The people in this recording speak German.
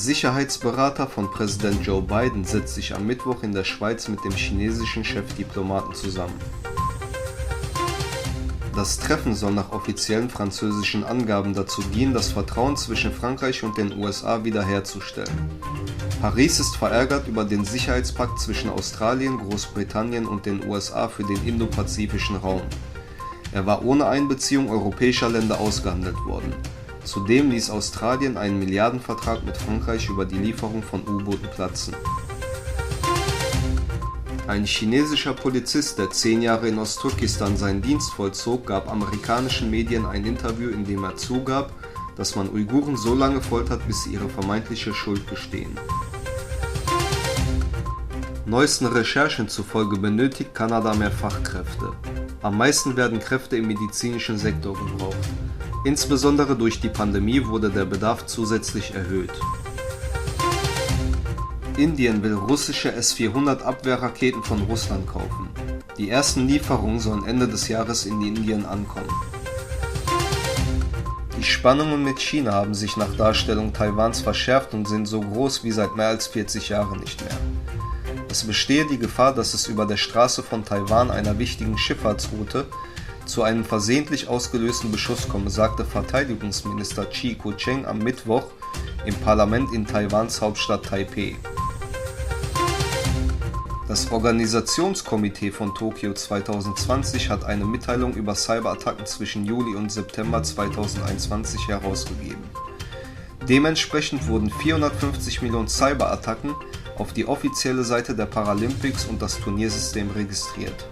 Sicherheitsberater von Präsident Joe Biden setzt sich am Mittwoch in der Schweiz mit dem chinesischen Chefdiplomaten zusammen. Das Treffen soll nach offiziellen französischen Angaben dazu dienen, das Vertrauen zwischen Frankreich und den USA wiederherzustellen. Paris ist verärgert über den Sicherheitspakt zwischen Australien, Großbritannien und den USA für den indopazifischen Raum. Er war ohne Einbeziehung europäischer Länder ausgehandelt worden. Zudem ließ Australien einen Milliardenvertrag mit Frankreich über die Lieferung von U-Booten platzen. Ein chinesischer Polizist, der 10 Jahre in Ostturkestan seinen Dienst vollzog, gab amerikanischen Medien ein Interview, in dem er zugab, dass man Uiguren so lange foltert, bis sie ihre vermeintliche Schuld gestehen. Neuesten Recherchen zufolge benötigt Kanada mehr Fachkräfte. Am meisten werden Kräfte im medizinischen Sektor gebraucht. Insbesondere durch die Pandemie wurde der Bedarf zusätzlich erhöht. Indien will russische S-400 Abwehrraketen von Russland kaufen. Die ersten Lieferungen sollen Ende des Jahres in Indien ankommen. Die Spannungen mit China haben sich nach Darstellung Taiwans verschärft und sind so groß wie seit mehr als 40 Jahren nicht mehr. Es bestehe die Gefahr, dass es über der Straße von Taiwan, einer wichtigen Schifffahrtsroute, zu einem versehentlich ausgelösten Beschuss komme, sagte Verteidigungsminister Chi Kuo-cheng am Mittwoch im Parlament in Taiwans Hauptstadt Taipeh. Das Organisationskomitee von Tokio 2020 hat eine Mitteilung über Cyberattacken zwischen Juli und September 2021 herausgegeben. Dementsprechend wurden 450 Millionen Cyberattacken auf die offizielle Seite der Paralympics und das Turniersystem registriert.